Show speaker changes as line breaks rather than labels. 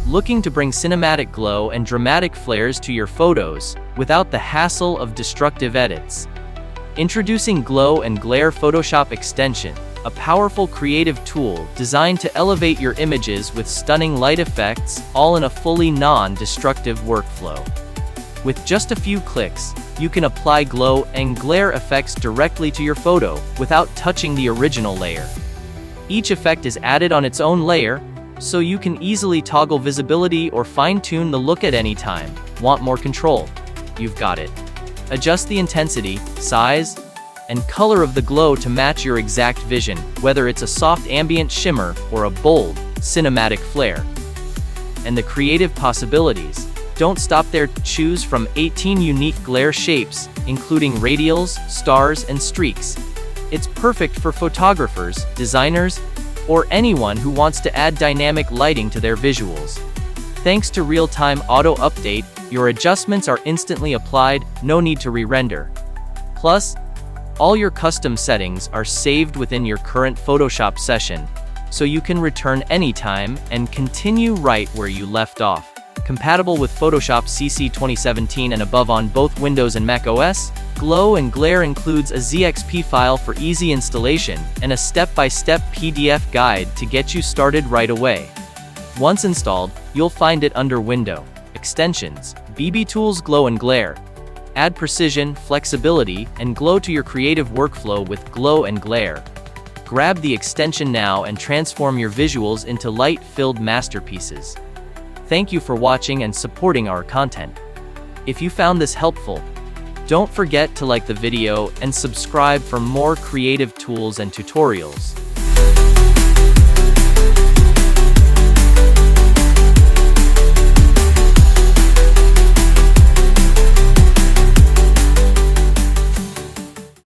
Looking to bring cinematic glow and dramatic flares to your photos, without the hassle of destructive edits? Introducing Glow and Glare Photoshop Extension, a powerful creative tool designed to elevate your images with stunning light effects, all in a fully non-destructive workflow. With just a few clicks, you can apply glow and glare effects directly to your photo, without touching the original layer. Each effect is added on its own layer, so you can easily toggle visibility or fine-tune the look at any time. Want more control? You've got it. Adjust the intensity, size, and color of the glow to match your exact vision, whether it's a soft ambient shimmer or a bold, cinematic flare. And the creative possibilities don't stop there. Choose from 18 unique glare shapes, including radials, stars, and streaks. It's perfect for photographers, designers, or anyone who wants to add dynamic lighting to their visuals. Thanks to real-time auto update, your adjustments are instantly applied, no need to re-render. Plus, all your custom settings are saved within your current Photoshop session, so you can return anytime and continue right where you left off. Compatible with Photoshop CC 2017 and above on both Windows and Mac OS, Glow and Glare includes a ZXP file for easy installation and a step-by-step PDF guide to get you started right away. Once installed, you'll find it under Window, Extensions, BB Tools. Glow and Glare. Add precision, flexibility, and glow to your creative workflow with Glow and Glare. Grab the extension now and transform your visuals into light-filled masterpieces. Thank you for watching and supporting our content. If you found this helpful, don't forget to like the video and subscribe for more creative tools and tutorials.